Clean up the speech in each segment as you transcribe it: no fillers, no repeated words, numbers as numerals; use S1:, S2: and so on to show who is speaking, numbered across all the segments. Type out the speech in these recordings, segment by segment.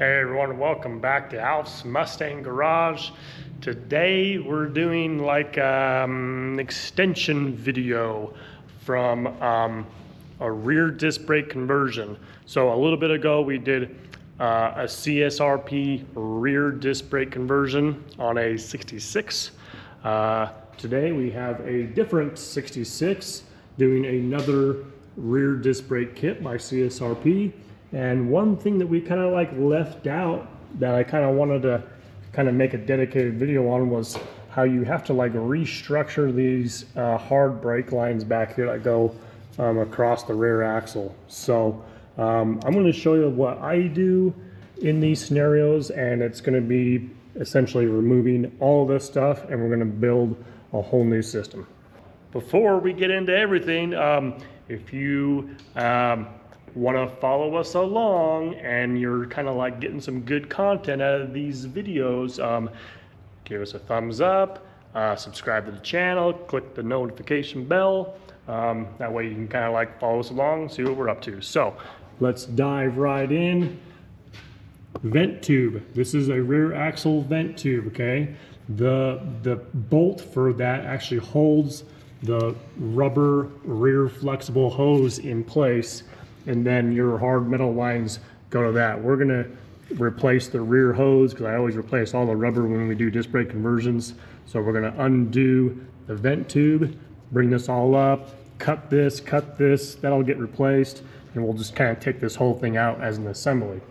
S1: Hey everyone, welcome back to Alf's Mustang Garage. Today we're doing like an extension video from a rear disc brake conversion. So a little bit ago we did a CSRP rear disc brake conversion on a 66. Today we have a different 66 doing another rear disc brake kit by CSRP. And one thing that we kind of like left out that I kind of wanted to kind of make a dedicated video on was how you have to like restructure these hard brake lines back here that go across the rear axle. So I'm going to show you what I do in these scenarios, and it's going to be essentially removing all this stuff, and we're going to build a whole new system. Before we get into everything, if you want to follow us along and you're kind of like getting some good content out of these videos, give us a thumbs up, subscribe to the channel, click the notification bell. That way you can kind of like follow us along, see what we're up to. So let's dive right in. Vent tube. This is a rear axle vent tube, okay? The bolt for that actually holds the rubber rear flexible hose in place, and then your hard metal lines go to that. We're gonna replace the rear hose because I always replace all the rubber when we do disc brake conversions. So we're gonna undo the vent tube, bring this all up, cut this, that'll get replaced, and we'll just kind of take this whole thing out as an assembly.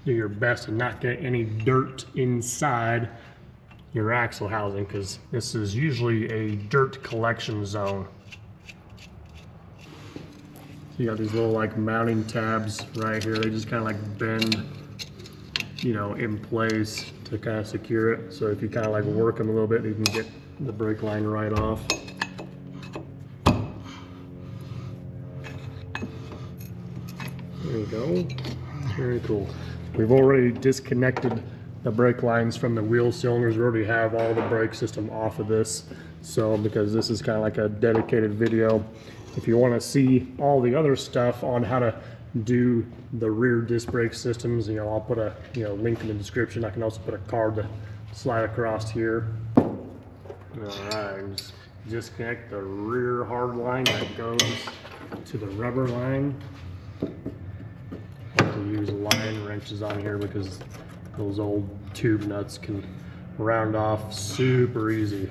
S1: Do your best to not get any dirt inside your axle housing, because this is usually a dirt collection zone. So you got these little like mounting tabs right here. They just kind of like bend, you know, in place to kind of secure it. So if you kind of like work them a little bit, you can get the brake line right off. There you go. Very cool. We've already disconnected the brake lines from the wheel cylinders. We already have all the brake system off of this. So because this is kind of like a dedicated video, if you want to see all the other stuff on how to do the rear disc brake systems, you know, I'll put a link in the description. I can also put a card to slide across here. All right, just disconnect the rear hard line that goes to the rubber line. Use line wrenches on here because those old tube nuts can round off super easy.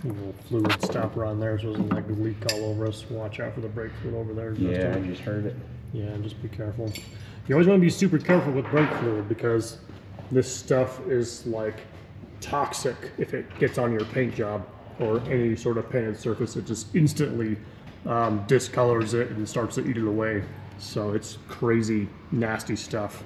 S1: Little fluid stopper on there so it doesn't like leak all over us. Watch out for the brake fluid over there.
S2: Yeah, I just heard it.
S1: Yeah, just be careful. You always want to be super careful with brake fluid because this stuff is like toxic. If it gets on your paint job or any sort of painted surface, it just instantly discolors it and starts to eat it away. So it's crazy nasty stuff.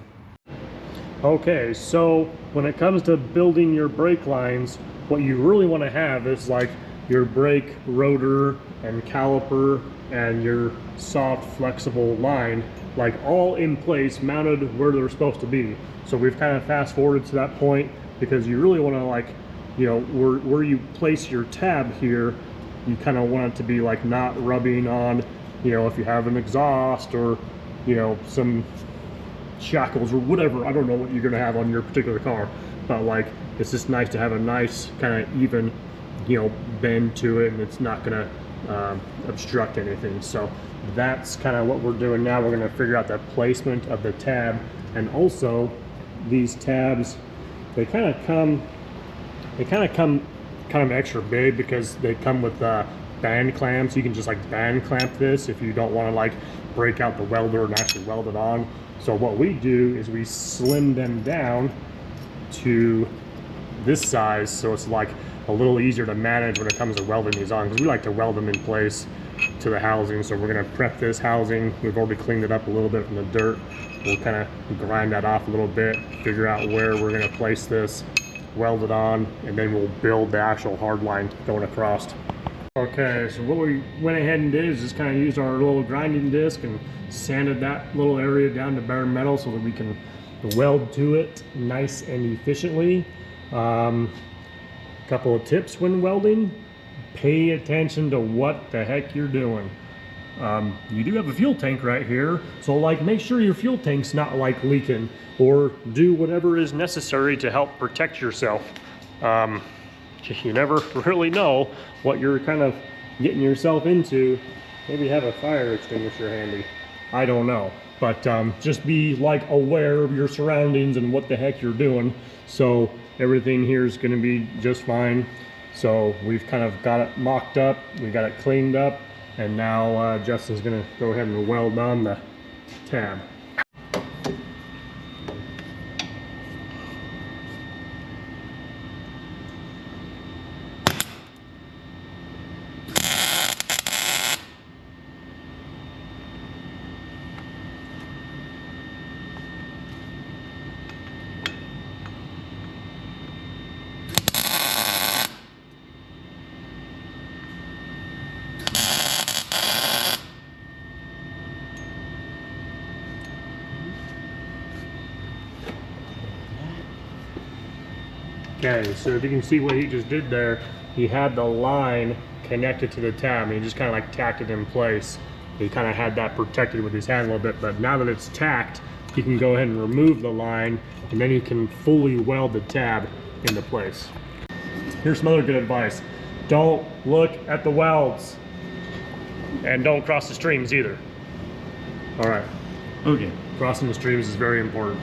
S1: Okay, so when it comes to building your brake lines, what you really want to have is like your brake rotor and caliper and your soft flexible line like all in place, mounted where they're supposed to be. So we've kind of fast forwarded to that point because you really want to, like, you know, where you place your tab here, you kind of want it to be like not rubbing on, you know, if you have an exhaust or, you know, some shackles or whatever. I don't know what you're going to have on your particular car, but like it's just nice to have a nice kind of even, you know, bend to it, and it's not going to obstruct anything. So that's kind of what we're doing now. We're going to figure out the placement of the tab, and also these tabs, they kind of come extra big because they come with band clamps. You can just like band clamp this if you don't want to like break out the welder and actually weld it on. So what we do is we slim them down to this size, so it's like a little easier to manage when it comes to welding these on, because we like to weld them in place to the housing. So we're gonna prep this housing. We've already cleaned it up a little bit from the dirt. We'll kind of grind that off a little bit, figure out where we're gonna place this, weld it on, and then we'll build the actual hard line going across. Okay, so what we went ahead and did is just kind of used our little grinding disc and sanded that little area down to bare metal so that we can weld to it nice and efficiently. Couple of tips when welding: pay attention to what the heck you're doing. You do have a fuel tank right here, so like make sure your fuel tank's not like leaking, or do whatever is necessary to help protect yourself. You never really know what you're kind of getting yourself into. Maybe have a fire extinguisher handy. I don't know, but just be like aware of your surroundings and what the heck you're doing. So everything here is going to be just fine. So we've kind of got it mocked up, we got it cleaned up, and now Justin's going to go ahead and weld on the tab. Okay, so if you can see what he just did there, he had the line connected to the tab and he just kind of like tacked it in place. He kind of had that protected with his hand a little bit, but now that it's tacked, he can go ahead and remove the line and then he can fully weld the tab into place. Here's some other good advice. Don't look at the welds, and don't cross the streams either. All right, okay, crossing the streams is very important.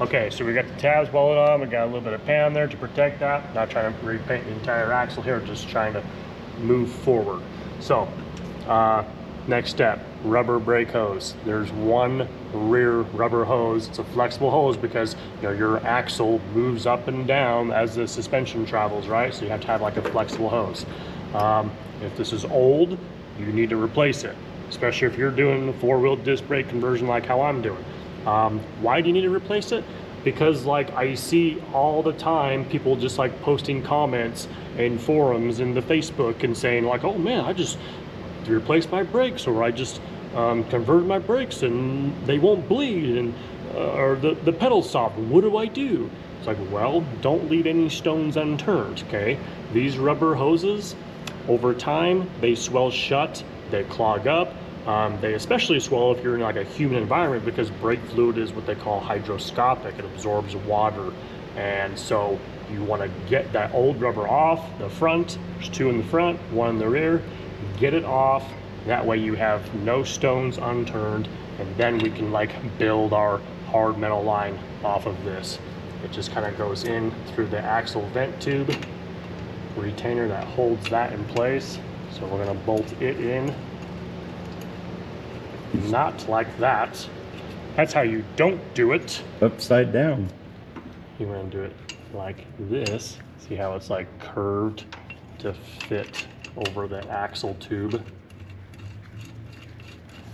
S1: Okay, so we got the tabs welded on, we got a little bit of pan there to protect that. Not trying to repaint the entire axle here, just trying to move forward. So, next step, rubber brake hose. There's one rear rubber hose. It's a flexible hose because your axle moves up and down as the suspension travels, right? So you have to have like a flexible hose. If this is old, you need to replace it, especially if you're doing a four-wheel disc brake conversion like how I'm doing. Why do you need to replace it? Because like I see all the time people just like posting comments in forums in the Facebook and saying like, oh man, I just replaced my brakes, or I just converted my brakes and they won't bleed, and or the pedal's soft, what do I do? It's like, well, don't leave any stones unturned, okay? These rubber hoses, over time, they swell shut, they clog up. They especially swell if you're in like a humid environment, because brake fluid is what they call hydroscopic. It absorbs water, and so you want to get that old rubber off the front. There's two in the front, one in the rear. Get it off. That way you have no stones unturned, and then we can like build our hard metal line off of this. It just kind of goes in through the axle vent tube retainer that holds that in place. So we're going to bolt it in. Not like that. That's how you don't do it.
S2: Upside down.
S1: You want to do it like this. See how it's like curved to fit over the axle tube.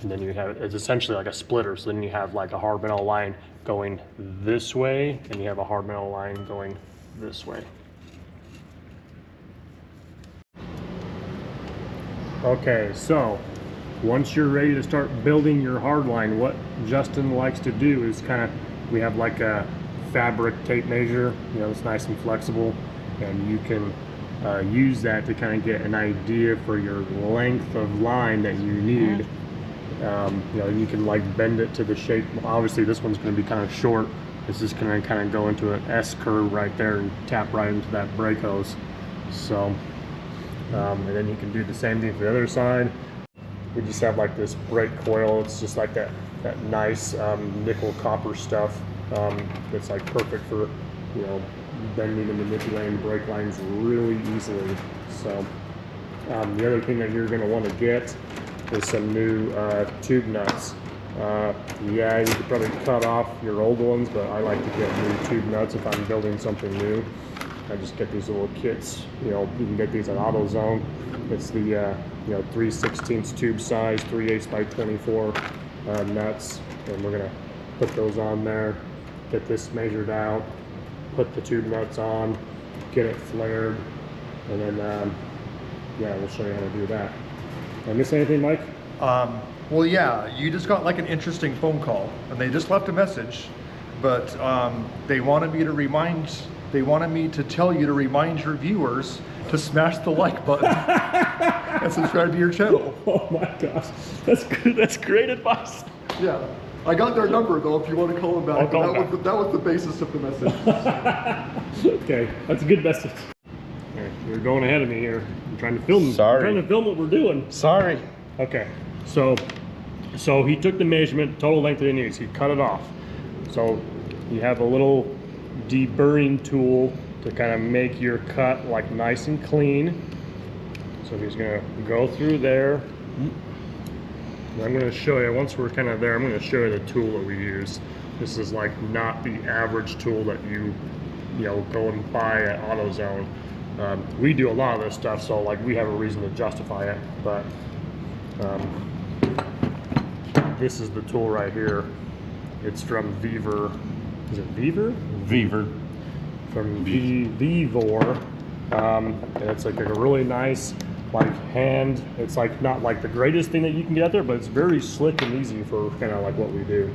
S1: And then you have, it's essentially like a splitter. So then you have like a hard metal line going this way, and you have a hard metal line going this way. Okay, so once you're ready to start building your hard line, what Justin likes to do is kind of, we have like a fabric tape measure, it's nice and flexible, and you can use that to kind of get an idea for your length of line that you need. You can like bend it to the shape. Obviously this one's going to be kind of short. This is going to kind of go into an S curve right there and tap right into that brake hose. So, and then you can do the same thing for the other side. We just have like this brake coil. It's just like that that nice nickel copper stuff. That's like perfect for, you know, bending and manipulating brake lines really easily. So the other thing that you're going to want to get is some new tube nuts. Yeah, you could probably cut off your old ones, but I like to get new tube nuts if I'm building something new. I just get these little kits. You know, you can get these at AutoZone. It's the you know, 3/16 tube size, 3/8 by 24 nuts, and we're gonna put those on there. Get this measured out. Put the tube nuts on. Get it flared, and then yeah, we'll show you how to do that. Did I miss anything, Mike?
S2: Well, yeah, you just got like an interesting phone call, and they just left a message, but they wanted me to tell you to remind your viewers to smash the like button and subscribe to your channel.
S1: Oh my gosh, that's good. That's great advice.
S2: Yeah, I got their number though. If you want to call them back,
S1: I'll call them back.
S2: That was the basis of the message.
S1: Okay, that's a good message. Okay, you're going ahead of me here. I'm trying to film.
S3: Sorry.
S1: I'm trying to film what we're doing.
S3: Sorry.
S1: Okay, so he took the measurement, total length of the needs. He cut it off. So you have a little deburring tool to kind of make your cut like nice and clean. So he's gonna go through there. And I'm gonna show you, once we're kind of there, I'm gonna show you the tool that we use. This is like not the average tool that you know, go and buy at AutoZone. We do a lot of this stuff, so like we have a reason to justify it, but this is the tool right here. It's from Vevor. Is it Vevor?
S3: Vevor.
S1: From Vevor. And it's like a really nice like hand. It's like not like the greatest thing that you can get out there, but it's very slick and easy for kind of like what we do.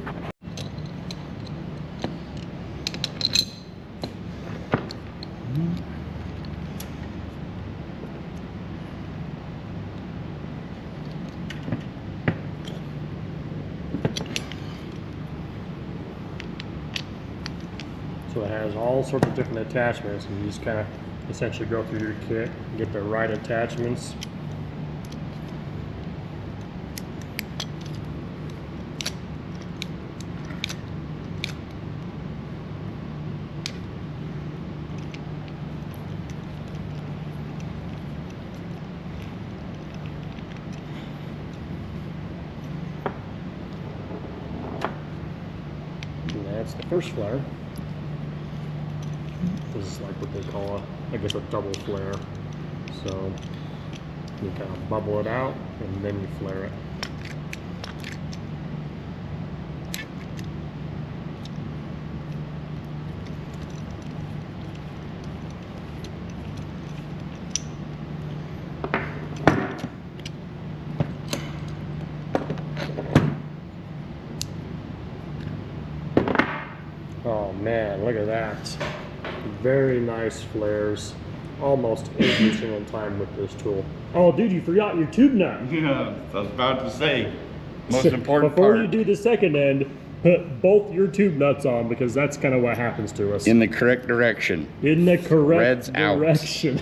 S1: So it has all sorts of different attachments, and you just kind of essentially go through your kit and get the right attachments. And that's the first flare. This is like what they call I guess a double flare. So you kind of bubble it out and then you flare it. Oh man, look at that. Very nice flares, almost every single time with this tool. Oh dude, you forgot your tube nut.
S3: Yeah, I was about to say, most important
S1: Before
S3: part.
S1: you do the second end, put both your tube nuts on, because that's kind of what happens to us.
S3: In the correct direction.
S1: In the correct
S3: Red's out.
S1: direction.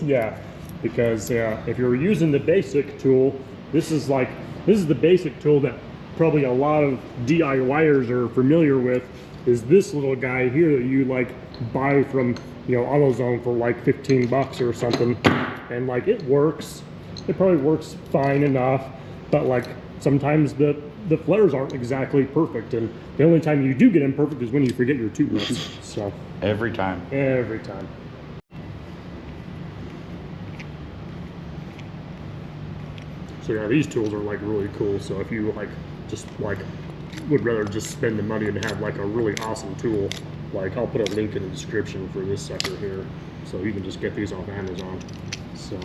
S1: Yeah, because if you're using the basic tool, this is the basic tool that probably a lot of DIYers are familiar with, is this little guy here that you like buy from, you know, AutoZone for like 15 bucks or something. And like it works. It probably works fine enough, but like sometimes the flares aren't exactly perfect, and the only time you do get them perfect is when you forget your tube nuts. So
S3: Every time.
S1: every time. So yeah, these tools are like really cool. So if you like just like would rather just spend the money and have like a really awesome tool, like I'll put a link in the description for this sucker here, so you can just get these off Amazon. So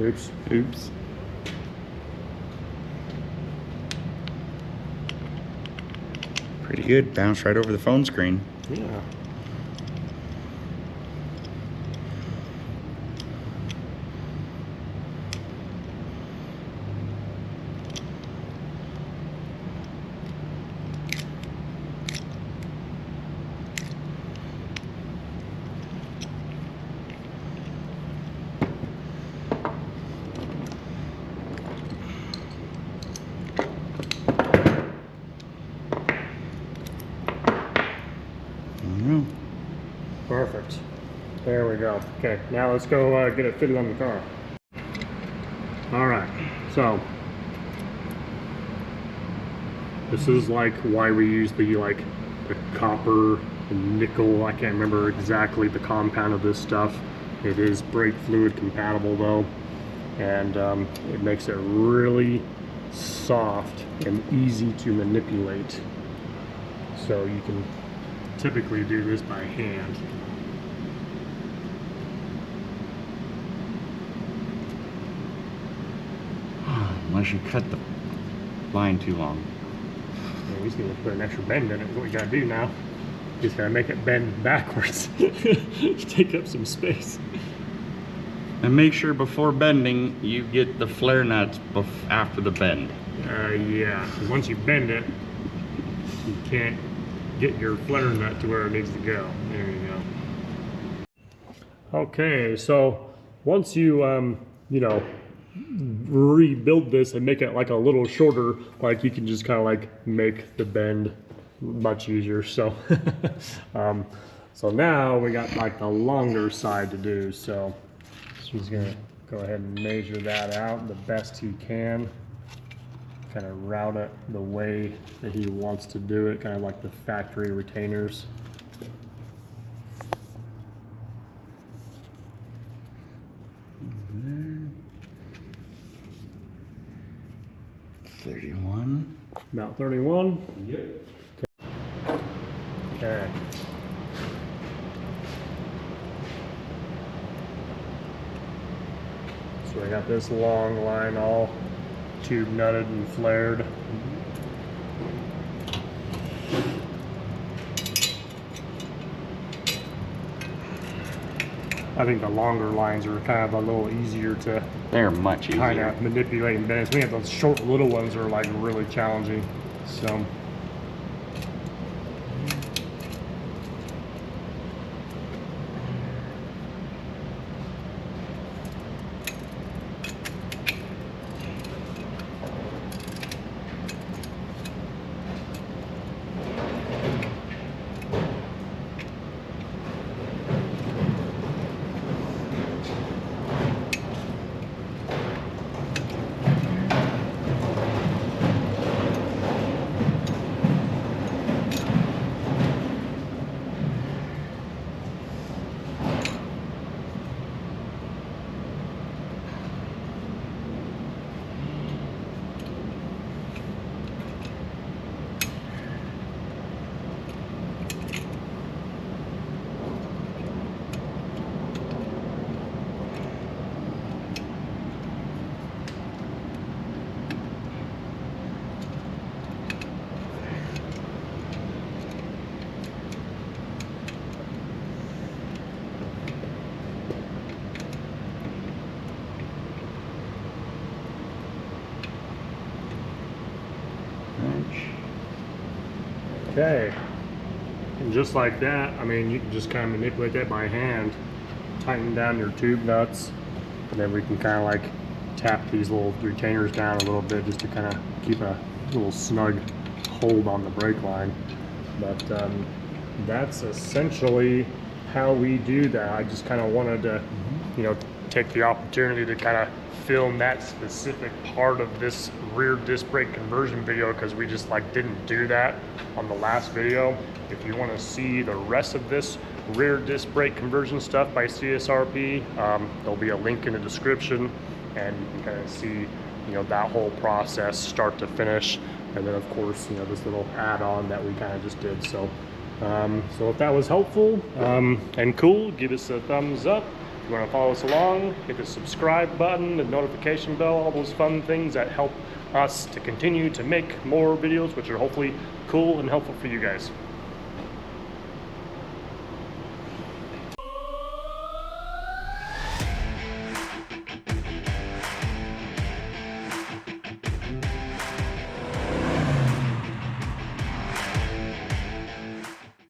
S1: oops.
S3: Pretty good. Bounced right over the phone screen.
S1: Yeah. There we go. Okay, now let's go get it fitted on the car. All right, so this is like why we use the copper and nickel. I can't remember exactly the compound of this stuff. It is brake fluid compatible though, and it makes it really soft and easy to manipulate. So you can typically do this by hand.
S3: Unless you cut the line too long.
S1: Yeah, we just need to put an extra bend in it. What we gotta do now. Just gotta make it bend backwards. Take up some space.
S3: And make sure before bending, you get the flare nuts after the bend.
S1: Yeah, 'cause once you bend it, you can't get your flare nut to where it needs to go. There you go. Okay, so once you, you know, rebuild this and make it like a little shorter, like you can just kind of like make the bend much easier. So, so now we got like the longer side to do. So she's gonna go ahead and measure that out the best he can. Kind of route it the way that he wants to do it, kind of like the factory retainers.
S3: There. 31.
S1: About 31.
S3: Yep.
S1: Okay. So I got this long line all tube nutted and flared. I think the longer lines are kind of a little easier to
S3: They're much easier.
S1: kind of manipulate and bend. We have those short little ones that are like really challenging. So okay, and just like that, I mean, you can just kind of manipulate that by hand, tighten down your tube nuts, and then we can kind of like tap these little retainers down a little bit just to kind of keep a little snug hold on the brake line. But that's essentially how we do that. I just kind of wanted to, you know, take the opportunity to kind of film that specific part of this rear disc brake conversion video because we just like didn't do that on the last video. If you want to see the rest of this rear disc brake conversion stuff by CSRP, there'll be a link in the description, and you can kind of see, you know, that whole process start to finish, and then of course, you know, this little add-on that we kind of just did. So so if that was helpful and cool, give us a thumbs up. If you want to follow us along, hit the subscribe button, the notification bell, all those fun things that help us to continue to make more videos, which are hopefully cool and helpful for you guys.